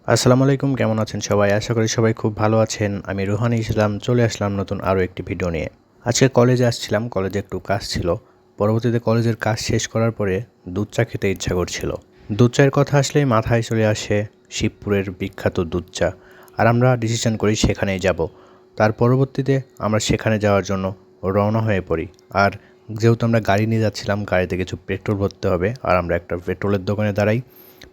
আসসালামু আলাইকুম, কেমন আছেন সবাই? আশা করি সবাই খুব ভালো আছেন। আমি রুহানি ইসলাম চলে আসলাম নতুন আরও একটি ভিডিও নিয়ে। আজকে কলেজে আসছিলাম, কলেজে একটু কাজ ছিল। পরবর্তীতে কলেজের কাজ শেষ করার পরে দুধ চা খেতে ইচ্ছা করছিল। দুধ চায়ের কথা আসলেই মাথায় চলে আসে শিবপুরের বিখ্যাত দুধ চা। আর আমরা ডিসিশন করি সেখানেই যাব। তার পরবর্তীতে আমরা সেখানে যাওয়ার জন্য রওনা হয়ে পড়ি। আর যেহেতু আমরা গাড়ি নিয়ে যাচ্ছিলাম, গাড়িতে কিছু পেট্রোল ভরতে হবে, আর আমরা একটা পেট্রোলের দোকানে দাঁড়াই।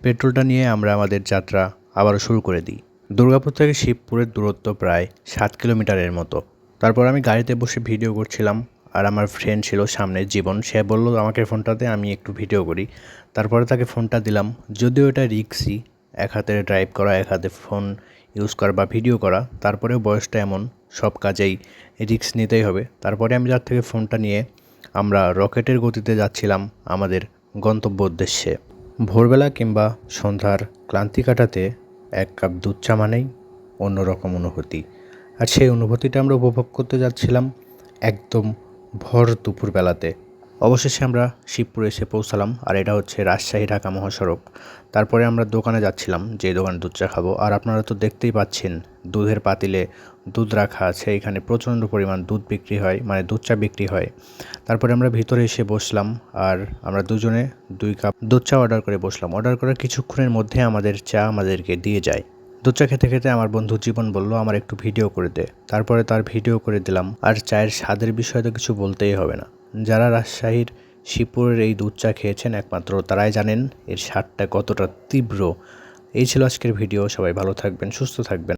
পেট্রোলটা নিয়ে আমরা আমাদের যাত্রা আবারও শুরু করে দিই। দুর্গাপুর থেকে শিবপুরের দূরত্ব প্রায় 7 কিলোমিটারের মতো। তারপর আমি গাড়িতে বসে ভিডিও করছিলাম, আর আমার ফ্রেন্ড ছিল সামনে জীবন, সে বলল আমাকে ফোনটাতে, আমি একটু ভিডিও করি। তারপরে তাকে ফোনটা দিলাম। যদিও এটা রিস্কি, এক হাতে ড্রাইভ করা, এক হাতে ফোন ইউজ করা বা ভিডিও করা, তারপরেও বয়সটা এমন, সব কাজেই রিস্ক নিতেই হবে। তারপরে আমি যার থেকে ফোনটা নিয়ে আমরা রকেটের গতিতে যাচ্ছিলাম আমাদের গন্তব্য উদ্দেশ্যে। ভোরবেলা কিংবা সন্ধ্যার ক্লান্তি কাটাতে এক কাপ দুধ চা মানেই অন্যরকম অনুভূতি। আর সেই অনুভূতিটা আমরা উপভোগ করতে যাচ্ছিলাম একদম ভর দুপুরবেলাতে। অবশেষে আমরা শিবপুরে এসে পৌঁছালাম, আর এটা হচ্ছে রাজশাহী ঢাকা মহাসড়ক। তারপরে আমরা দোকানে যাচ্ছিলাম, যে দোকানে দুধ চা খাবো। আর আপনারা তো দেখতেই পাচ্ছেন দুধের পাতিলে দুধ রাখা আছে, এখানে প্রচণ্ড পরিমাণ দুধ বিক্রি হয়, মানে দুধ চা বিক্রি হয়। তারপরে আমরা ভিতরে এসে বসলাম, আর আমরা দুজনে 2 কাপ দুধ চা অর্ডার করে বসলাম। অর্ডার করার কিছুক্ষণের মধ্যে আমাদের চা আমাদেরকে দিয়ে যায়। দুধ চা খেতে খেতে আমার বন্ধু জীবন বলল আমার একটু ভিডিও করে দে। তারপরে তার ভিডিও করে দিলাম। আর চায়ের স্বাদের বিষয়ে তো কিছু বলতেই হবে না। যারা রাজশাহীর শিবপুরের এই দুধ চা খেয়েছেন একমাত্র তারাই জানেন এর স্বাদটা কতটা তীব্র। এই ছিল আজকের ভিডিও। সবাই ভালো থাকবেন, সুস্থ থাকবেন।